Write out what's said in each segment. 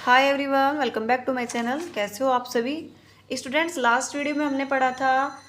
Hi everyone, welcome back to my channel. कैसे हो आप सभी स्टूडेंट्स। लास्ट वीडियो में हमने पढ़ा था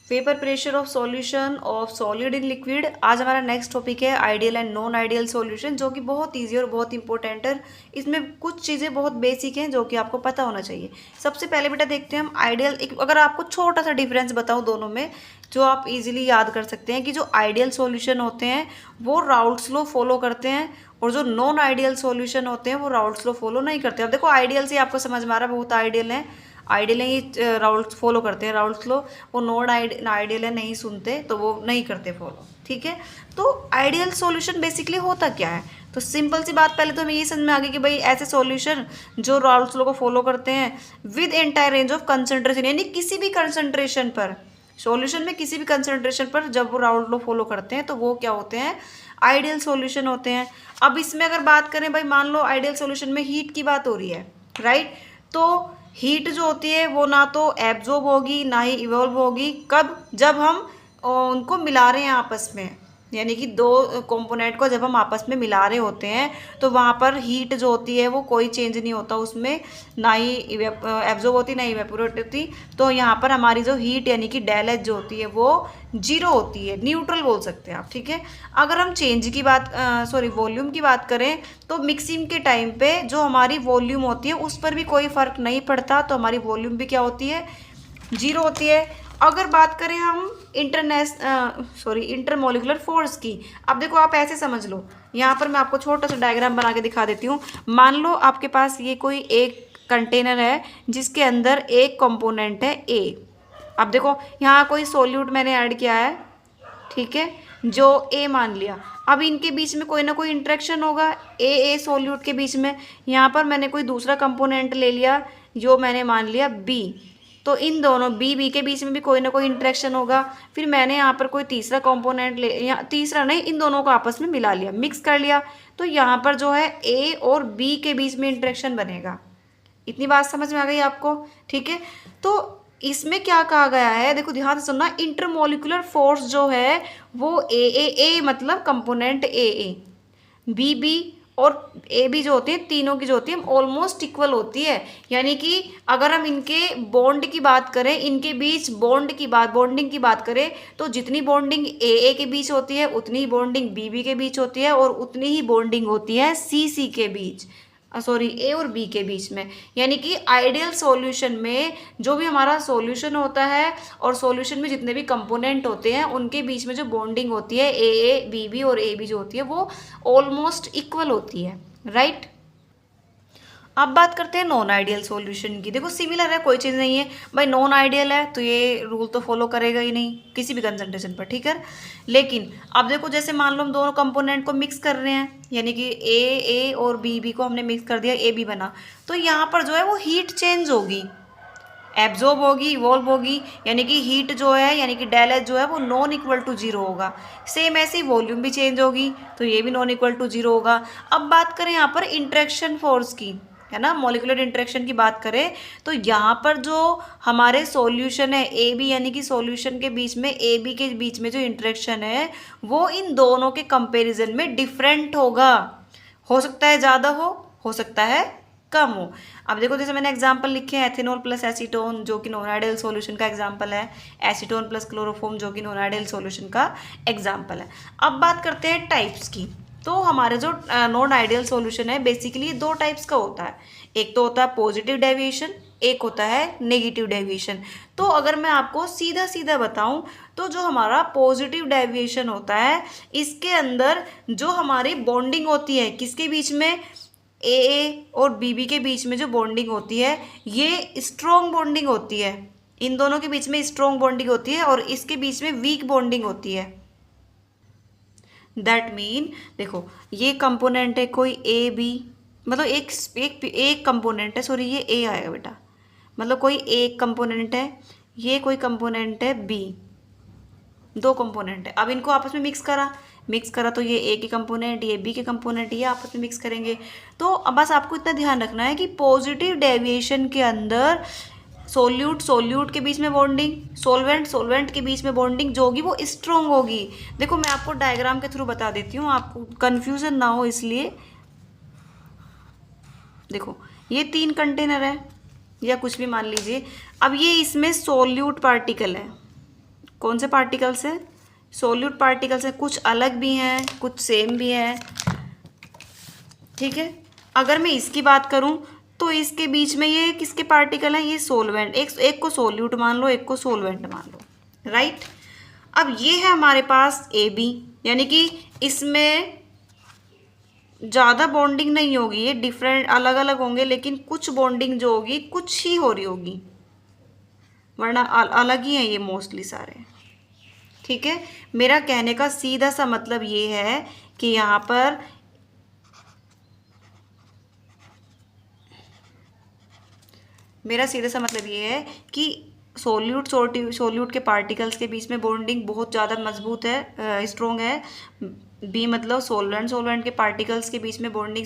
vapour pressure of solution of solid in liquid. आज हमारा नेक्स्ट टॉपिक है ideal and non ideal solution, जो कि बहुत इजी और बहुत इंपॉर्टेंट है। इसमें कुछ चीज़ें बहुत बेसिक हैं जो कि आपको पता होना चाहिए। सबसे पहले बेटा देखते हैं हम आइडियल। अगर आपको छोटा सा डिफरेंस बताऊं दोनों में, जो आप इजीली याद कर सकते हैं कि जो आइडियल सॉल्यूशन होते हैं वो राउल्ट्स लॉ फॉलो करते हैं, और जो नॉन आइडियल सॉल्यूशन होते हैं वो राउल्ट्स लॉ फॉलो नहीं करते। अब देखो आइडियल से आपको समझ में आ रहा है, बहुत आइडियल है, आइडियल है ये राउल्ट्स फॉलो करते हैं राउल्ट्स लॉ। वो नॉन आइडियल है, नहीं सुनते तो वो नहीं करते फॉलो। ठीक है, तो आइडियल सॉल्यूशन बेसिकली होता क्या है? तो सिंपल सी बात, पहले तो हमें ये समझ में आ गई कि भाई ऐसे सॉल्यूशन जो राउल्ट्स लॉ को फॉलो करते हैं with entire range of concentration, यानी किसी भी कंसंट्रेशन पर, सॉल्यूशन में किसी भी कंसंट्रेशन पर जब वो राउल्ट लॉ फॉलो करते हैं तो वो क्या होते हैं? आइडियल सॉल्यूशन होते हैं। अब इसमें अगर बात करें भाई, मान लो आइडियल सॉल्यूशन में हीट की बात हो रही है, राइट? तो हीट जो होती है वो ना तो एब्जॉर्ब होगी ना ही इवॉल्व होगी। कब? जब हम उनको मिला रहे हैं आपस में, यानी कि दो कंपोनेंट को जब हम आपस में मिला रहे होते हैं तो वहाँ पर हीट जो होती है वो कोई चेंज नहीं होता उसमें, ना ही एब्जॉर्ब होती ना ही इवेपोरेट होती। तो यहाँ पर हमारी जो हीट यानी कि डेल एच जो होती है वो जीरो होती है, न्यूट्रल बोल सकते हैं आप। ठीक है, अगर हम चेंज की बात वॉल्यूम की बात करें तो मिक्सिंग के टाइम पे जो हमारी वॉल्यूम होती है उस पर भी कोई फर्क नहीं पड़ता, तो हमारी वॉल्यूम भी क्या होती है? जीरो होती है। अगर बात करें हम इंटरमोलिकुलर फोर्स की, अब देखो आप ऐसे समझ लो, यहाँ पर मैं आपको छोटा सा डायग्राम बना के दिखा देती हूँ। मान लो आपके पास ये कोई एक कंटेनर है जिसके अंदर एक कंपोनेंट है ए। अब देखो यहाँ कोई सॉल्यूट मैंने ऐड किया है, ठीक है, जो ए मान लिया। अब इनके बीच में कोई ना कोई इंटरेक्शन होगा, ए सॉल्यूट के बीच में। यहाँ पर मैंने कोई दूसरा कंपोनेंट ले लिया जो मैंने मान लिया बी, तो इन दोनों बी के बीच में भी कोई ना कोई इंटरेक्शन होगा। फिर मैंने यहाँ पर कोई तीसरा कंपोनेंट ले, या तीसरा नहीं, इन दोनों को आपस में मिला लिया, मिक्स कर लिया, तो यहाँ पर जो है ए और बी के बीच में इंटरेक्शन बनेगा। इतनी बात समझ में आ गई आपको? ठीक है, तो इसमें क्या कहा गया है, देखो ध्यान से सुनना। इंटरमोलिकुलर फोर्स जो है वो ए मतलब कंपोनेंट ए, बी और ए बी जो होती है, तीनों की जो होती है ऑलमोस्ट इक्वल होती है। यानी कि अगर हम इनके बॉन्ड की बात करें, इनके बीच बॉन्डिंग की बात करें, तो जितनी बॉन्डिंग ए के बीच होती है उतनी ही बॉन्डिंग बी के बीच होती है, और उतनी ही बॉन्डिंग होती है सी के बीच, ए और बी के बीच में। यानी कि आइडियल सॉल्यूशन में जो भी हमारा सॉल्यूशन होता है और सॉल्यूशन में जितने भी कंपोनेंट होते हैं उनके बीच में जो बॉन्डिंग होती है ए बी और ए बी जो होती है वो ऑलमोस्ट इक्वल होती है, राइट? अब बात करते हैं नॉन आइडियल सॉल्यूशन की। देखो सिमिलर है, कोई चीज़ नहीं है भाई। नॉन आइडियल है तो ये रूल तो फॉलो करेगा ही नहीं किसी भी कंसंट्रेशन पर, ठीक है। लेकिन अब देखो, जैसे मान लो हम दोनों कंपोनेंट को मिक्स कर रहे हैं, यानी कि ए और बी को हमने मिक्स कर दिया, ए बी बना, तो यहाँ पर जो है वो हीट चेंज होगी, एब्जॉर्ब होगी, इवॉल्व होगी, यानी कि हीट जो है यानी कि डेल एच जो है वो नॉन इक्वल टू जीरो होगा। सेम ऐसी वॉल्यूम भी चेंज होगी तो ये भी नॉन इक्वल टू जीरो होगा। अब बात करें यहाँ पर इंटरेक्शन फोर्स की, है ना, मॉलिक्यूलर इंटरेक्शन की बात करें, तो यहाँ पर जो हमारे सॉल्यूशन है ए बी, यानी कि सॉल्यूशन के बीच में ए बी के बीच में जो इंटरेक्शन है वो इन दोनों के कंपैरिजन में डिफरेंट होगा। हो सकता है ज़्यादा हो सकता है कम हो। अब देखो जैसे मैंने एग्जांपल लिखे हैं, एथेनॉल प्लस एसीटोन जो कि नॉन आइडियल सॉल्यूशन का एग्जांपल है, एसीटोन प्लस क्लोरोफॉर्म जो कि नॉन आइडियल सॉल्यूशन का एग्जांपल है। अब बात करते हैं टाइप्स की। तो हमारे जो नॉन आइडियल सॉल्यूशन है बेसिकली दो टाइप्स का होता है। एक तो होता है पॉजिटिव डेविएशन, एक होता है नेगेटिव डेविएशन। तो अगर मैं आपको सीधा सीधा बताऊं तो जो हमारा पॉजिटिव डेविएशन होता है इसके अंदर जो हमारी बॉन्डिंग होती है किसके बीच में, ए और बी के बीच में जो बॉन्डिंग होती है ये स्ट्रॉन्ग बॉन्डिंग होती है, इन दोनों के बीच में स्ट्रॉन्ग बॉन्डिंग होती है, और इसके बीच में वीक बॉन्डिंग होती है। दैट मीन देखो ये कंपोनेंट है कोई ए बी, मतलब एक कंपोनेंट है, सॉरी ये ए आएगा बेटा, मतलब कोई एक कंपोनेंट है, ये कोई कंपोनेंट है बी, दो कंपोनेंट है। अब इनको आपस में मिक्स करा तो ये ए के कंपोनेंट, ये बी के कंपोनेंट, ये आपस में मिक्स करेंगे। तो अब बस आपको इतना ध्यान रखना है कि पॉजिटिव डेविएशन के अंदर सोल्यूट के बीच में बॉन्डिंग, सोलवेंट के बीच में बॉन्डिंग जो होगी वो स्ट्रॉन्ग होगी। देखो मैं आपको डायग्राम के थ्रू बता देती हूँ, आपको कन्फ्यूजन ना हो इसलिए। देखो ये 3 कंटेनर है या कुछ भी मान लीजिए। अब ये इसमें सोल्यूट पार्टिकल है। कौन से पार्टिकल्स हैं? सोल्यूट पार्टिकल्स हैं। कुछ अलग भी हैं, कुछ सेम भी हैं, ठीक है। अगर मैं इसकी बात करूं तो इसके बीच में ये किसके पार्टिकल हैं? ये सोलवेंट। एक को सोल्यूट मान लो, एक को सोलवेंट मान लो, राइट। अब ये है हमारे पास AB, यानी कि इसमें ज़्यादा बॉन्डिंग नहीं होगी, ये डिफरेंट अलग अलग होंगे, लेकिन कुछ बॉन्डिंग जो होगी कुछ ही हो रही होगी, वरना अलग ही हैं ये मोस्टली सारे, ठीक है। मेरा कहने का सीधा सा मतलब ये है कि यहाँ पर मेरा सीधा सा मतलब ये है कि सोल्यूट के पार्टिकल्स के बीच में बॉन्डिंग बहुत ज़्यादा मजबूत है, स्ट्रोंग है। B मतलब सोलवेंट के पार्टिकल्स के बीच में बॉन्डिंग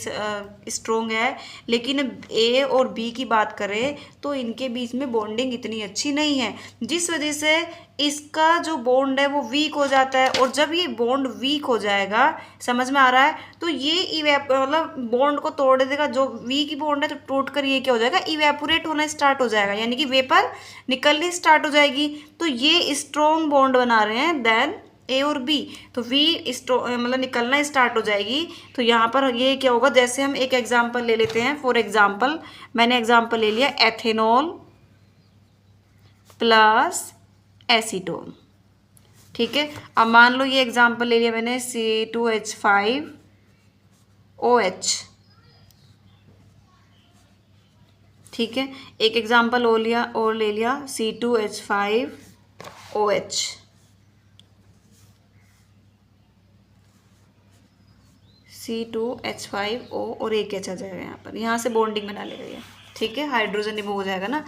स्ट्रोंग है। लेकिन A और B की बात करें तो इनके बीच में बॉन्डिंग इतनी अच्छी नहीं है, जिस वजह से इसका जो बॉन्ड है वो वीक हो जाता है। और जब ये बॉन्ड वीक हो जाएगा, समझ में आ रहा है, तो ये मतलब बॉन्ड को तोड़ देगा। जो वीक बॉन्ड है तो टूट कर ये क्या हो जाएगा? इवेपोरेट होना स्टार्ट हो जाएगा, यानी कि वेपर निकलनी स्टार्ट हो जाएगी। तो ये स्ट्रॉन्ग बॉन्ड बना रहे हैं देन A और B, तो V मतलब निकलना स्टार्ट हो जाएगी। तो यहाँ पर ये क्या होगा? जैसे हम एक एग्जांपल ले लेते हैं। फॉर एग्जांपल मैंने एग्जांपल ले लिया एथेनॉल प्लस एसीटोन, ठीक है। अब मान लो ये एग्जांपल ले लिया मैंने C2H5OH, ठीक है। एक एग्जांपल और ले लिया C2H5OH, C2H5O और एक H आ जाएगा यहाँ पर, यहाँ से बॉन्डिंग बना लेगा ये, ठीक है। हाइड्रोजन रिमूव हो जाएगा ना।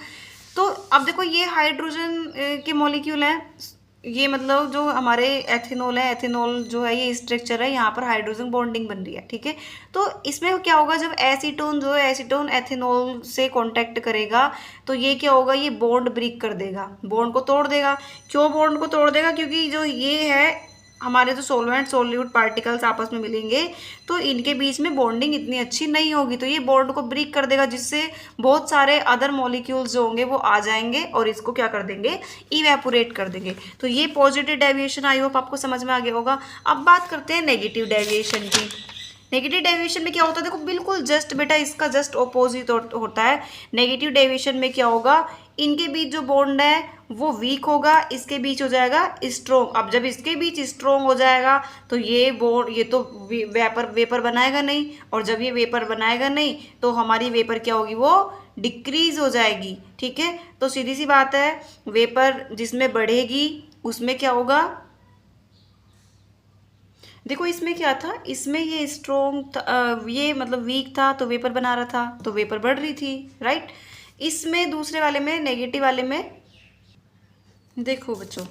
तो अब देखो ये हाइड्रोजन के मॉलिक्यूल हैं, ये मतलब जो हमारे एथेनॉल है, एथेनॉल जो है ये स्ट्रक्चर है, यहाँ पर हाइड्रोजन बॉन्डिंग बन रही है, ठीक है। तो इसमें क्या होगा? जब एसीटोन जो है एसीटोन एथेनॉल से कांटेक्ट करेगा तो ये क्या होगा? ये बॉन्ड ब्रेक कर देगा, बॉन्ड को तोड़ देगा। क्यों बॉन्ड को तोड़ देगा? क्योंकि जो ये है हमारे जो सोल्यूट पार्टिकल्स आपस में मिलेंगे तो इनके बीच में बॉन्डिंग इतनी अच्छी नहीं होगी, तो ये बॉन्ड को ब्रेक कर देगा, जिससे बहुत सारे अदर मॉलिक्यूल्स जो होंगे वो आ जाएंगे और इसको क्या कर देंगे? इवेपोरेट कर देंगे। तो ये पॉजिटिव डेविएशन, आई होप आपको समझ में आ गया होगा। अब बात करते हैं नेगेटिव डेविएशन की। नेगेटिव डेविएशन में क्या होता है? देखो बिल्कुल जस्ट बेटा इसका जस्ट ऑपोजिट होता है। नेगेटिव डेविएशन में क्या होगा? इनके बीच जो बॉन्ड है वो वीक होगा, इसके बीच हो जाएगा स्ट्रोंग। अब जब इसके बीच स्ट्रोंग हो जाएगा तो ये बॉन्ड, ये तो वेपर बनाएगा नहीं, और जब ये वेपर बनाएगा नहीं तो हमारी वेपर क्या होगी? वो डिक्रीज हो जाएगी, ठीक है। तो सीधी सी बात है, वेपर जिसमें बढ़ेगी उसमें क्या होगा? देखो इसमें क्या था? इसमें ये स्ट्रोंग था, ये मतलब वीक था तो वेपर बना रहा था, तो वेपर बढ़ रही थी, राइट। इसमें दूसरे वाले में, नेगेटिव वाले में देखो बच्चों,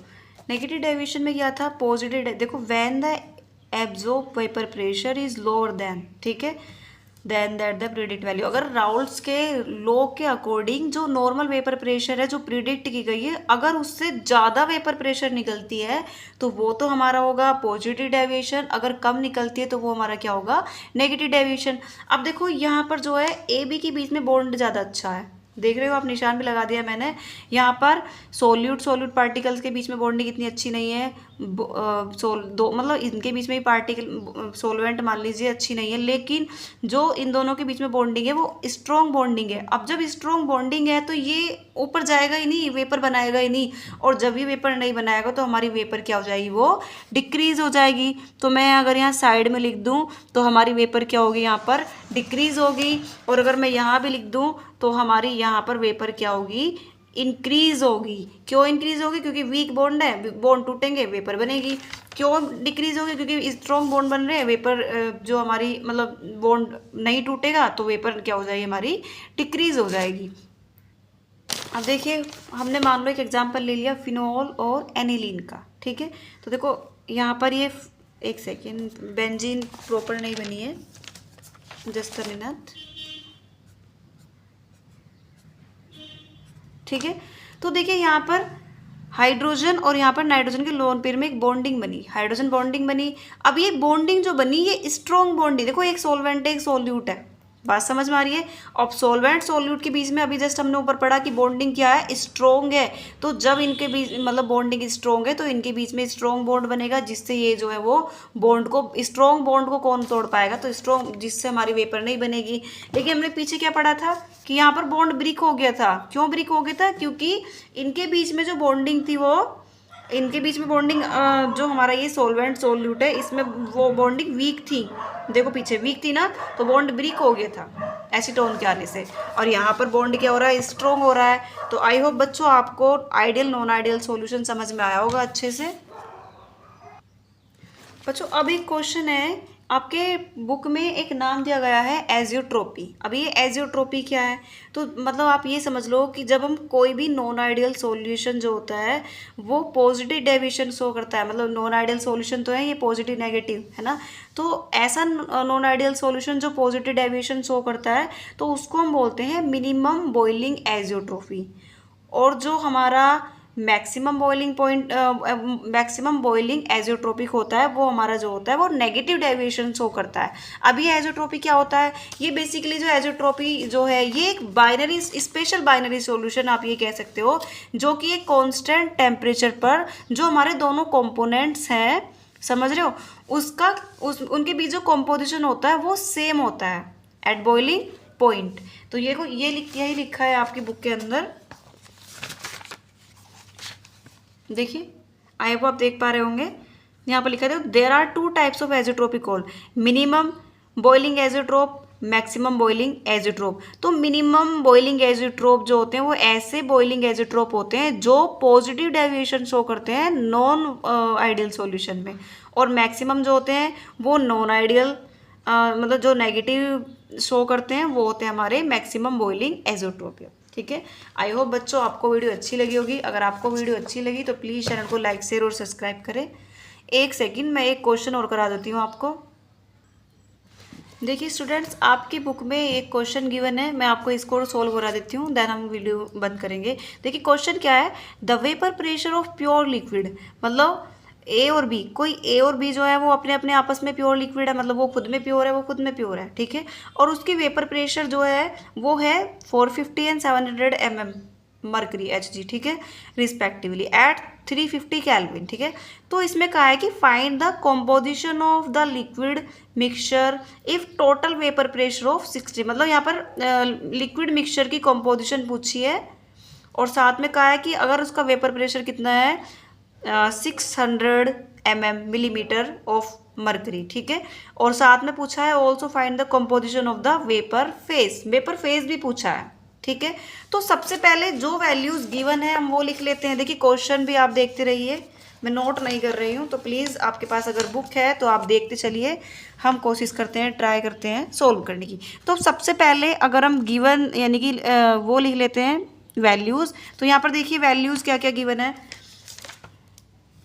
नेगेटिव डेविएशन में क्या था? पॉजिटिव। देखो when the absorb vapour pressure is lower then, ठीक है, then that the predict value. अगर राउल्ट्स के लॉ के अकॉर्डिंग जो नॉर्मल वेपर प्रेशर है जो प्रिडिक्ट की गई है, अगर उससे ज़्यादा वेपर प्रेशर निकलती है तो वो तो हमारा होगा पॉजिटिव डेविएशन, अगर कम निकलती है तो वो हमारा क्या होगा? Negative deviation. अब देखो यहाँ पर जो है AB के बीच में बॉन्ड ज़्यादा अच्छा है, देख रहे हो आप, निशान भी लगा दिया मैंने। यहाँ पर सोल्यूट पार्टिकल्स के बीच में बॉन्डिंग इतनी अच्छी नहीं है, मतलब इनके बीच में ही पार्टिकल सोलवेंट मान लीजिए अच्छी नहीं है, लेकिन जो इन दोनों के बीच में बॉन्डिंग है वो स्ट्रॉन्ग बॉन्डिंग है। अब जब स्ट्रॉन्ग बॉन्डिंग है तो ये ऊपर जाएगा ही नहीं, वेपर बनाएगा ही नहीं, और जब ये वेपर नहीं बनाएगा तो हमारी वेपर क्या हो जाएगी? वो डिक्रीज हो जाएगी। तो मैं अगर यहाँ साइड में लिख दूँ तो हमारी वेपर क्या होगी? यहाँ पर डिक्रीज होगी, और अगर मैं यहाँ भी लिख दूँ तो हमारी यहाँ पर वेपर क्या होगी? इंक्रीज होगी। क्यों इंक्रीज होगी? क्योंकि वीक बॉन्ड है, बॉन्ड टूटेंगे वेपर बनेगी। क्यों डिक्रीज होगी? क्योंकि स्ट्रॉन्ग बॉन्ड बन रहे हैं, वेपर जो हमारी मतलब बॉन्ड नहीं टूटेगा तो वेपर क्या हो जाएगी? हमारी डिक्रीज हो जाएगी। अब देखिए हमने मान लो एक एग्जांपल ले लिया फिनोल और एनिलीन का, ठीक है। तो देखो यहाँ पर ये, एक सेकेंड, बेंजीन प्रॉपर नहीं बनी है, जस्ट अ मिनट, ठीक है। तो देखिए यहाँ पर हाइड्रोजन और यहाँ पर नाइट्रोजन के लोन पेयर में एक बॉन्डिंग बनी, हाइड्रोजन बॉन्डिंग बनी। अब ये बॉन्डिंग जो बनी ये स्ट्रॉन्ग बॉन्डिंग, देखो एक सोलवेंट है एक सोल्यूट है, बात समझ में आ रही है। अब सॉल्वेंट सोल्यूट के बीच में अभी जस्ट हमने ऊपर पढ़ा कि बॉन्डिंग क्या है, स्ट्रोंग है। तो जब इनके बीच मतलब बॉन्डिंग स्ट्रोंग है तो इनके बीच में स्ट्रोंग बॉन्ड बनेगा, जिससे ये जो है वो बॉन्ड को, स्ट्रोंग बॉन्ड को कौन तोड़ पाएगा, तो स्ट्रोंग, जिससे हमारी वेपर नहीं बनेगी। लेकिन हमने पीछे क्या पढ़ा था कि यहाँ पर बॉन्ड ब्रेक हो गया था। क्यों ब्रेक हो गया था? क्योंकि इनके बीच में जो बॉन्डिंग थी वो, इनके बीच में बॉन्डिंग जो हमारा ये सॉल्वेंट सोल्यूट है इसमें वो बॉन्डिंग वीक थी। देखो पीछे वीक थी ना, तो बॉन्ड ब्रेक हो गया था एसीटोन के आने से। और यहाँ पर बॉन्ड क्या हो रहा है, स्ट्रॉन्ग हो रहा है। तो आई होप बच्चों आपको आइडियल नॉन आइडियल सॉल्यूशन समझ में आया होगा अच्छे से। बच्चों अब एक क्वेश्चन है, आपके बुक में एक नाम दिया गया है एजियोट्रोपी। अब ये एजियोट्रोपी क्या है? तो मतलब आप ये समझ लो कि जब हम कोई भी नॉन आइडियल सॉल्यूशन जो होता है वो पॉजिटिव डेविएशन शो करता है, मतलब नॉन आइडियल सॉल्यूशन तो है ये पॉजिटिव नेगेटिव है ना, तो ऐसा नॉन आइडियल सॉल्यूशन जो पॉजिटिव डेविएशन शो करता है तो उसको हम बोलते हैं मिनिमम बॉइलिंग एजियोट्रोपी। और जो हमारा maximum boiling point, maximum boiling azeotropic होता है वो हमारा जो होता है वो नेगेटिव डेविएशन शो करता है। अब ये एजियोट्रोपी क्या होता है? ये बेसिकली जो एजियोट्रोपी जो है ये एक बाइनरी, स्पेशल बाइनरी सॉल्यूशन आप ये कह सकते हो, जो कि एक कांस्टेंट टेम्परेचर पर जो हमारे दोनों कंपोनेंट्स हैं, समझ रहे हो, उसका उनके बीच जो कॉम्पोजिशन होता है वो सेम होता है एट बॉइलिंग पॉइंट। तो ये यही लिखा है आपकी बुक के अंदर, देखिए आई होप आप देख पा रहे होंगे। यहाँ पर लिखा है there are two types of azeotropic called minimum boiling azeotrope, maximum boiling azeotrope. तो मिनिमम बॉइलिंग एजियोट्रोप जो होते हैं वो ऐसे बॉइलिंग एजियोट्रोप होते हैं जो पॉजिटिव डेविएशन शो करते हैं नॉन आइडियल सॉल्यूशन में, और मैक्सिमम जो होते हैं वो नॉन आइडियल मतलब जो नेगेटिव शो करते हैं वो होते हैं हमारे मैक्सिमम बॉइलिंग एजियोट्रोप। ठीक है, आई होप बच्चों आपको वीडियो अच्छी लगी होगी। अगर आपको वीडियो अच्छी लगी तो प्लीज़ चैनल को लाइक शेयर और सब्सक्राइब करें। एक सेकंड मैं एक क्वेश्चन और करा देती हूँ आपको। देखिए स्टूडेंट्स, आपकी बुक में एक क्वेश्चन गिवन है, मैं आपको इसको सोल्व करा देती हूँ, देन हम वीडियो बंद करेंगे। देखिए क्वेश्चन क्या है, the vapour pressure of pure liquid, मतलब ए और बी, कोई ए और बी जो है वो अपने अपने आपस में प्योर लिक्विड है, मतलब वो खुद में प्योर है, वो खुद में प्योर है, ठीक है। और उसकी वेपर प्रेशर जो है वो है 450 एंड 700 mm मर्करी Hg, ठीक है, रिस्पेक्टिवली एट 350 केल्विन, ठीक है। तो इसमें कहा है कि find the composition of the liquid mixture if total vapour pressure of 60, मतलब यहाँ पर लिक्विड मिक्सचर की कॉम्पोजिशन पूछी है और साथ में कहा है कि अगर उसका वेपर प्रेशर कितना है 600 mm मिलीमीटर ऑफ मर्करी, ठीक है। और साथ में पूछा है also find the composition of the vapour phase, vapour phase भी पूछा है, ठीक है। तो सबसे पहले जो वैल्यूज गिवन है हम वो लिख लेते हैं। देखिए क्वेश्चन भी आप देखते रहिए, मैं नोट नहीं कर रही हूँ, तो प्लीज़ आपके पास अगर बुक है तो आप देखते चलिए, हम कोशिश करते हैं, ट्राई करते हैं सोल्व करने की। तो सबसे पहले अगर हम गिवन यानी कि वो लिख लेते हैं वैल्यूज़, तो यहाँ पर देखिए वैल्यूज़ क्या क्या गिवन है।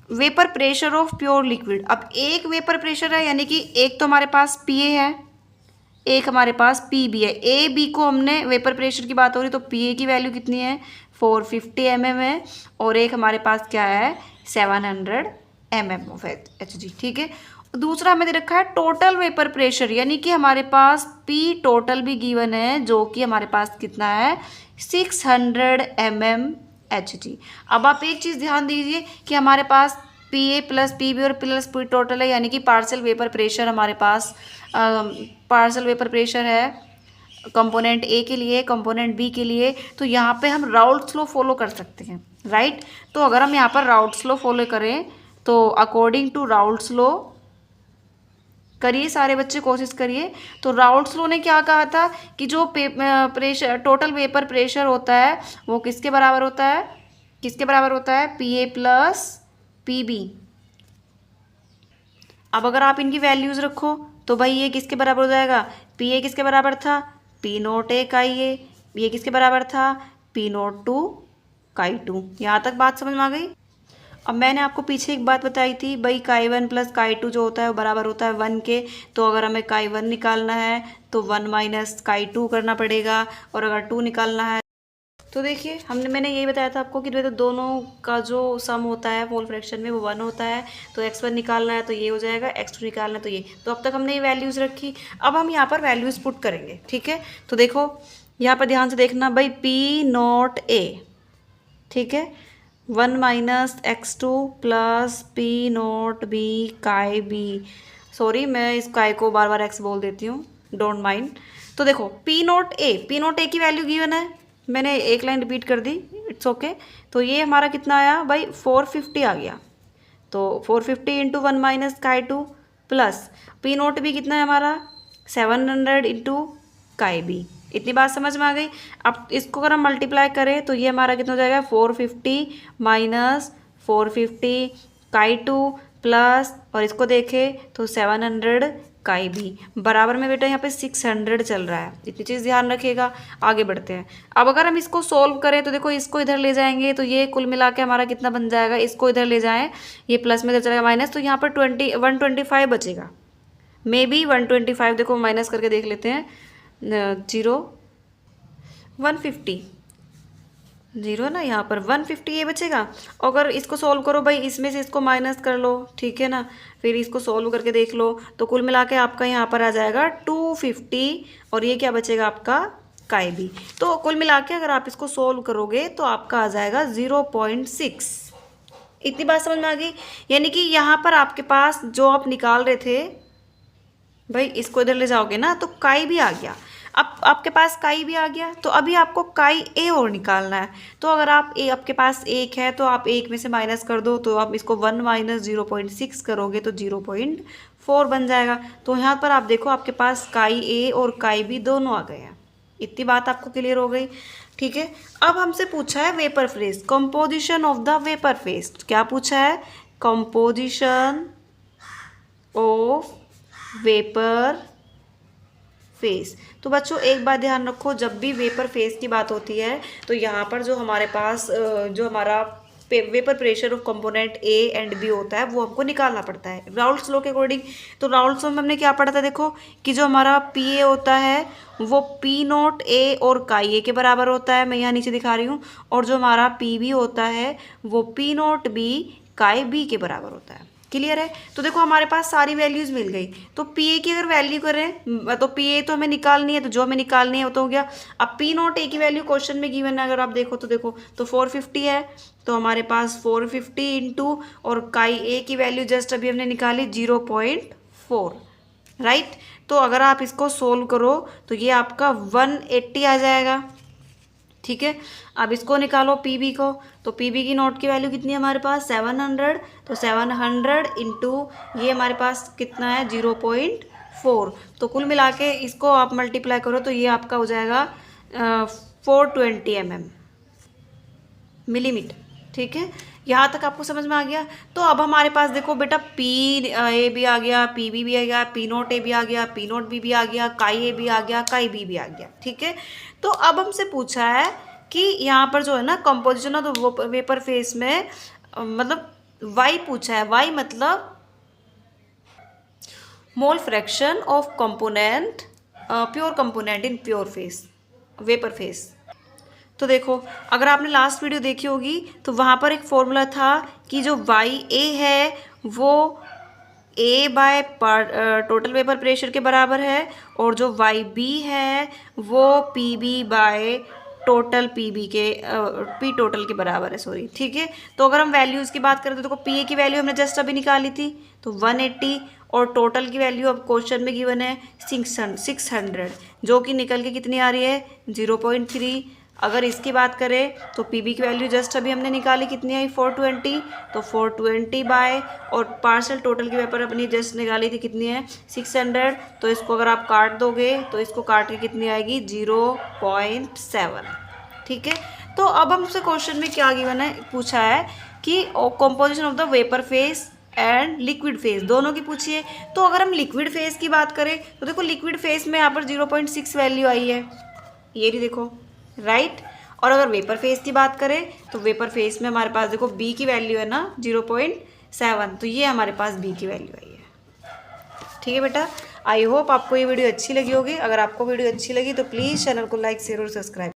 Vapour pressure of pure liquid, अब एक वेपर प्रेशर है यानी कि एक तो हमारे पास पी ए है, एक हमारे पास पी बी है। ए बी को हमने वेपर प्रेशर की बात हो रही तो पी ए की वैल्यू कितनी है 450 mm है, और एक हमारे पास क्या है 700 mm ऑफ Hg, ठीक है। दूसरा हमें दे रखा है टोटल वेपर प्रेशर, यानी कि हमारे पास पी टोटल भी गिवन है जो कि हमारे पास कितना है 600 mm Hg। अब आप एक चीज़ ध्यान दीजिए कि हमारे पास P A plus P B और प्लस पी टोटल है, यानी कि पार्शियल वेपर प्रेशर हमारे पास पार्शियल वेपर प्रेशर है कंपोनेंट ए के लिए, कंपोनेंट बी के लिए। तो यहाँ पे हम राउल्ट स्लो फॉलो कर सकते हैं, राइट। तो अगर हम यहाँ पर राउल्ट स्लो फॉलो करें तो अकॉर्डिंग टू राउल्ट स्लो, करिए सारे बच्चे कोशिश करिए। तो राउल्ट स्लो ने क्या कहा था कि जो प्रेशर टोटल वेपर प्रेशर होता है वो किसके बराबर होता है, किसके बराबर होता है P A plus P B. अब अगर आप इनकी वैल्यूज़ रखो तो भाई ये किसके बराबर हो जाएगा, पी ए किसके बराबर था पी नोट ए काई ए, ये किसके बराबर था पी नोट टू काई टू। यहाँ तक बात समझ में आ गई। अब मैंने आपको पीछे एक बात बताई थी भाई काई वन प्लस काई टू जो होता है वो बराबर होता है 1 के। तो अगर हमें काई वन निकालना है तो 1 माइनस काई टू करना पड़ेगा, और अगर 2 निकालना है तो देखिए मैंने यही बताया था आपको कि तो दोनों का जो सम होता है मोल फ्रैक्शन में वो 1 होता है। तो x1 निकालना है तो ये हो जाएगा, x2 निकालना है तो ये। तो अब तक हमने ये वैल्यूज़ रखी, अब हम यहाँ पर वैल्यूज़ पुट करेंगे। ठीक है, तो देखो यहाँ पर ध्यान से देखना भाई, P0A, ठीक है, 1 माइनस x2 प्लस P0B काई बी। सॉरी, मैं इस काय को बार बार x बोल देती हूँ, डोंट माइंड। तो देखो P0A की वैल्यू गिवन है, मैंने एक लाइन रिपीट कर दी, इट्स ओके। तो ये हमारा कितना आया भाई, 450 आ गया। तो 450 इंटू 1 माइनस काई 2 प्लस P0B कितना है हमारा, 700 इंटू काई बी। इतनी बात समझ में आ गई। अब इसको अगर हम मल्टीप्लाई करें तो ये हमारा कितना हो जाएगा, 450 माइनस 450 काई 2 प्लस, और इसको देखें तो 700 काई बी बराबर में बेटा यहाँ पे 600 चल रहा है। इतनी चीज़ ध्यान रखिएगा। आगे बढ़ते हैं। अब अगर हम इसको सोल्व करें तो देखो, इसको इधर ले जाएंगे तो ये कुल मिला के हमारा कितना बन जाएगा, इसको इधर ले जाएं, ये प्लस में इधर चलेगा माइनस, तो यहाँ पर 125 बचेगा। मे बी 125, देखो माइनस करके देख लेते हैं, 150 जीरो ना, यहाँ पर 150 ये बचेगा। अगर इसको सोल्व करो भाई, इसमें से इसको माइनस कर लो, ठीक है ना, फिर इसको सोल्व करके देख लो, तो कुल मिला के आपका यहाँ पर आ जाएगा 250, और ये क्या बचेगा आपका, काई बी। तो कुल मिला के अगर आप इसको सोल्व करोगे तो आपका आ जाएगा 0.6। इतनी बात समझ में आ गई। यानी कि यहाँ पर आपके पास जो आप निकाल रहे थे भाई, इसको इधर ले जाओगे ना तो काई भी आ गया। अब आपके पास काई भी आ गया, तो अभी आपको काई ए और निकालना है। तो अगर आप आपके पास 1 है तो आप 1 में से माइनस कर दो, तो आप इसको 1 माइनस 0.6 करोगे तो 0.4 बन जाएगा। तो यहाँ पर आप देखो, आपके पास काई ए और काई बी दोनों आ गए हैं। इतनी बात आपको क्लियर हो गई, ठीक है। अब हमसे पूछा है vapour phase, composition of the vapour phase. क्या पूछा है, कंपोजिशन ऑफ वेपर फेस। तो बच्चों एक बात ध्यान रखो, जब भी वेपर फेस की बात होती है तो यहाँ पर जो हमारे पास जो हमारा vapour pressure of component A and B होता है वो हमको निकालना पड़ता है राउल्ट्स लॉ के अकॉर्डिंग। तो राउल्ट्स लॉ में हमने क्या पढ़ा था, देखो कि जो हमारा पी ए होता है वो P0 ए और काई ए के बराबर होता है, मैं यहाँ नीचे दिखा रही हूँ, और जो हमारा पी बी होता है वो P0 बी काई बी के बराबर होता है। क्लियर है। तो देखो हमारे पास सारी वैल्यूज़ मिल गई। तो पी ए की अगर वैल्यू करें तो पी ए तो हमें निकालनी है, तो जो हमें निकालनी है वो तो हो गया। अब P0 ए की वैल्यू क्वेश्चन में गिवन है, अगर आप देखो तो 450 है, तो हमारे पास 450 इंटू और काई ए की वैल्यू जस्ट अभी हमने निकाली 0.4, राइट। तो अगर आप इसको सोल्व करो तो ये आपका 180 आ जाएगा, ठीक है। अब इसको निकालो पी बी को, तो पी बी की नोट की वैल्यू कितनी है हमारे पास, 700, तो 700 इंटू ये हमारे पास कितना है 0.4। तो कुल मिला के इसको आप मल्टीप्लाई करो तो ये आपका हो जाएगा 420 मिलीमीटर, ठीक है। यहाँ तक आपको समझ में आ गया। तो अब हमारे पास देखो बेटा पी ए भी आ गया, पी बी भी आ गया, P0 ए भी आ गया, P0 बी भी आ गया, काई ए भी आ गया, काई बी भी आ गया, ठीक है। तो अब हमसे पूछा है कि यहाँ पर जो है ना composition of the vapour face में मतलब वाई पूछा है। वाई मतलब mole fraction of component, pure component in pure face, vapour face. तो देखो अगर आपने लास्ट वीडियो देखी होगी तो वहाँ पर एक फॉर्मूला था कि जो वाई ए है वो A by total vapour pressure के बराबर है, और जो वाई बी है वो P B by total P B के पी टोटल के बराबर है, सॉरी, ठीक है। तो अगर हम वैल्यूज़ की बात करें तो देखो पी ए की वैल्यू हमने जस्ट अभी निकाली थी तो 180, और टोटल की वैल्यू अब क्वेश्चन में गिवन है 600, जो कि निकल के कितनी आ रही है 0.3। अगर इसकी बात करें तो पी बी की वैल्यू जस्ट अभी हमने निकाली, कितनी आई 420, तो 420 बाय और पार्शियल टोटल की वेपर अपनी जस्ट निकाली थी कितनी है 600, तो इसको अगर आप काट दोगे तो इसको काट के कितनी आएगी 0.7, ठीक है। तो अब हमसे क्वेश्चन में क्या गिवन है, पूछा है कि composition of the vapour face and liquid phase दोनों की पूछिए। तो अगर हम लिक्विड फेस की बात करें तो देखो लिक्विड फेस में यहाँ पर 0.6 वैल्यू आई है, ये भी देखो, राइट। और अगर वेपर फेस की बात करें तो वेपर फेस में हमारे पास देखो बी की वैल्यू है ना 0.7, तो ये हमारे पास बी की वैल्यू आई है, ठीक है बेटा। आई होप आपको ये वीडियो अच्छी लगी होगी। अगर आपको वीडियो अच्छी लगी तो प्लीज़ चैनल को लाइक शेयर और सब्सक्राइब